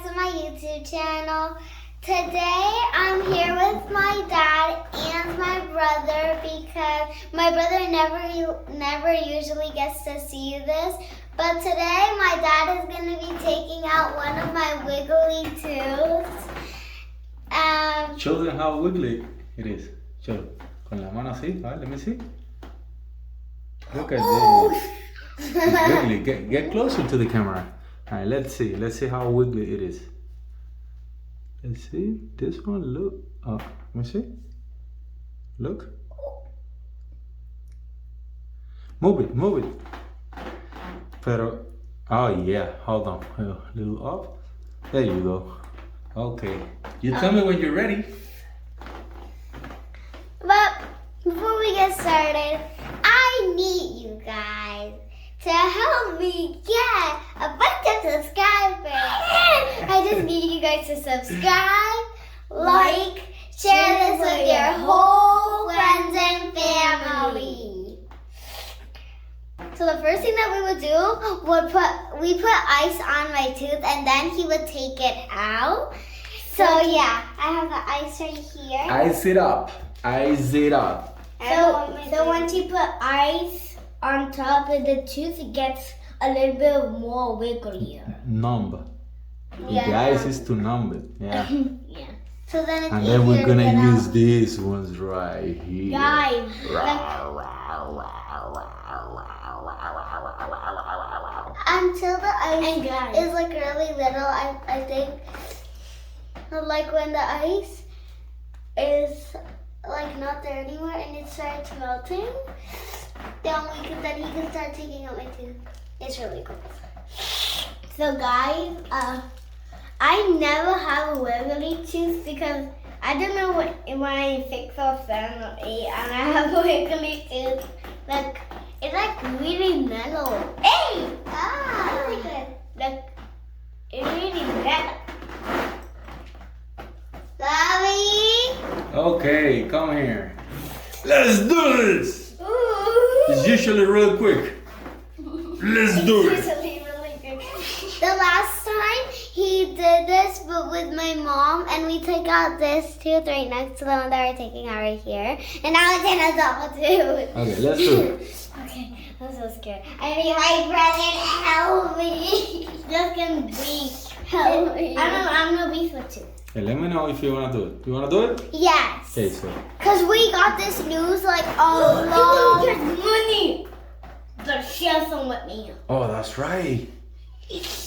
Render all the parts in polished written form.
to my YouTube channel. Today I'm here with my dad and my brother because my brother never usually gets to see this. But today my dad is going to be taking out one of my wiggly tooths. Show them how wiggly it is. Show. Con la mano así. Let me see. Look at this. It's wiggly. Get closer to the camera. All right, let's see. Let's see how wiggly it is. Let's see. This one, look. Oh, let me see. Look. Move it. Pero, oh yeah. Hold on. A little off. There you go. Okay. You tell me when you're ready. But before we get started, I need you guys to help me get a bunch of subscribers. I just need you guys to subscribe, like, share this with your whole friends and family. So the first thing that we would do we put ice on my tooth and then he would take it out. So yeah, I have the ice right here. Ice it up. So once you put ice on top of the tooth, it gets a little bit more wigglier. Numb. Yeah. The ice is to numb it. Yeah. Yeah. So then it's And then we're easier to gonna get use out. these ones right here. Guys, Until the And ice guys. is like really little, I think. Like when the ice is like not there anymore and it starts melting, then he can start taking out my tooth. It's really cool. So guys, I never have a wiggly tooth because I don't know when I 6 or 7 or 8 and I have a wiggly tooth. Like it's like really mellow. Hey! Ah. Like it's really mellow. Bobby! Okay, come here. Let's do this. It's usually real quick. Let's do it. Usually really good. The last time he did this, but with my mom, and we took out this tooth right next to the one that we're taking out right here, and now it's in a double tooth. Okay, let's do it. Okay, I'm so scared. I need my brother to help me. Just gonna breathe. Help me. I'm gonna breathe for 2. Hey, let me know if you wanna do it. You wanna do it? Yes. Okay, so. Because we got this news like a You long... get money. Just share some with me. Oh, that's right.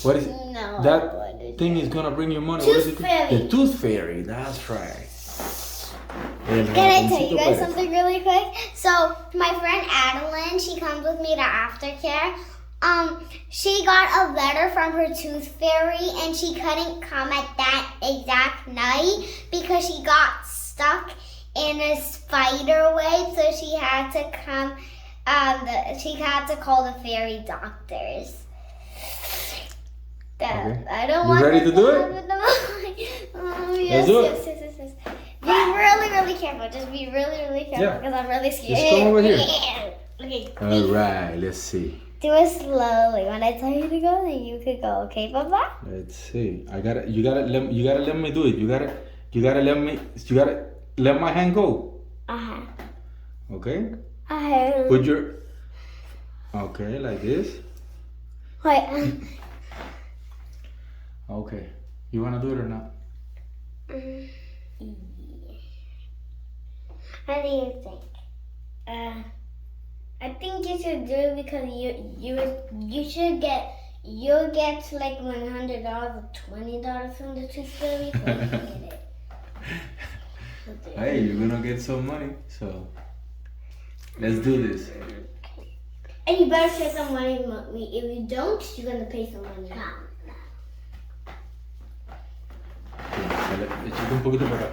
What is it? No. That thing is gonna bring you money. What is it? Tooth fairy. The tooth fairy. That's right. Can I tell you guys something really quick? So my friend Adeline, she comes with me to aftercare. She got a letter from her tooth fairy and she couldn't come at that exact night because she got stuck in a spider web, so she had to come. She had to call the fairy doctors. Okay. I don't You want ready this to do it? happen to yes, Let's do it. yes. Be really careful. Just be really careful Yeah. because I'm really scared. Just come over here. Okay. All right. Let's see. Do it slowly. When I tell you to go, then you could go. Okay, Papa? Let's see. You gotta let me do it. You gotta let my hand go. Uh-huh. Okay. Uh-huh. Put your. Okay, like this. Wait. Okay. You wanna do it or not? What do you think? I think you should do it because you'll get like $100 or $20 from the tooth fairy. So you can get it. Hey, you're gonna get some money. So let's do this. And you better share some money with me. If you don't, you're gonna pay some money. Échate un poquito para acá.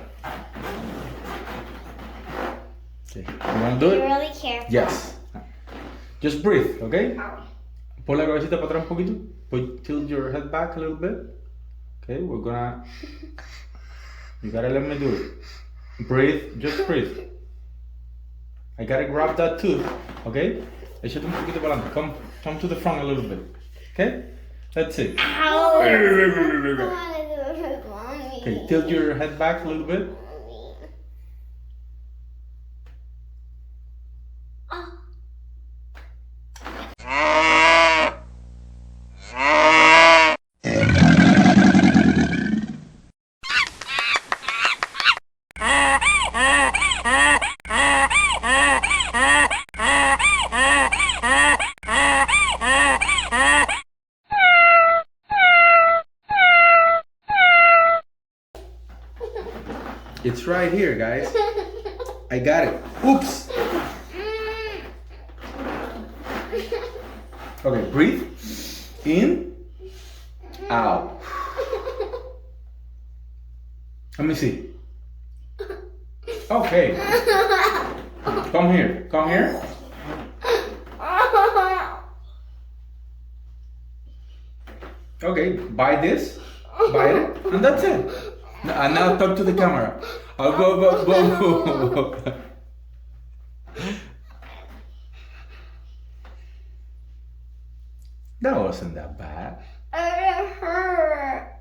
Okay. You wanna do Be it? really careful. Yes. Just breathe, okay? Pon la cabecita para atrás un poquito. Tilt your head back a little bit. Okay, we're gonna. You gotta let me do it. Breathe, just breathe. I gotta grab that tooth, okay? Échate un poquito para adelante. Come to the front a little bit, okay? Let's see. Ow! I don't know how to do Okay, tilt your head back a little bit. It's right here, guys. I got it. Oops. Okay, breathe. In. Out. Let me see. Okay. Come here. Come here. Okay, buy this. Buy it. And that's it. And now talk to the camera. I'll go. That wasn't that bad. It hurt.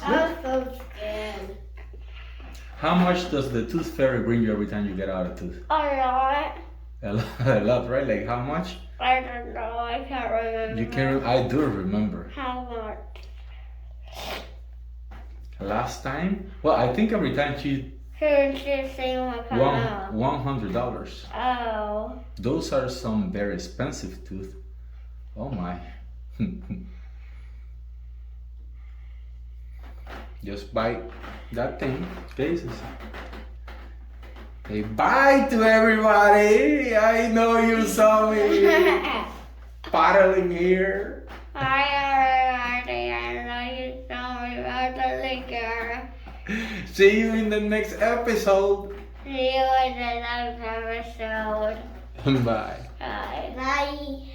I was so scared. How much does the tooth fairy bring you every time you get out a tooth? A lot. A lot, right? Like how much? I don't know. I can't remember. You can't. I do remember. How much? Last time? Well, I think every time she She's saying what kind of. $100. Oh. Those are some very expensive tooth. Oh my. Just buy that thing. Okay. Say bye to everybody. I know you saw me paddling here. Hi, everybody. I know you saw me paddling here. See you in the next episode. See you in the next episode. Bye. Bye. Bye.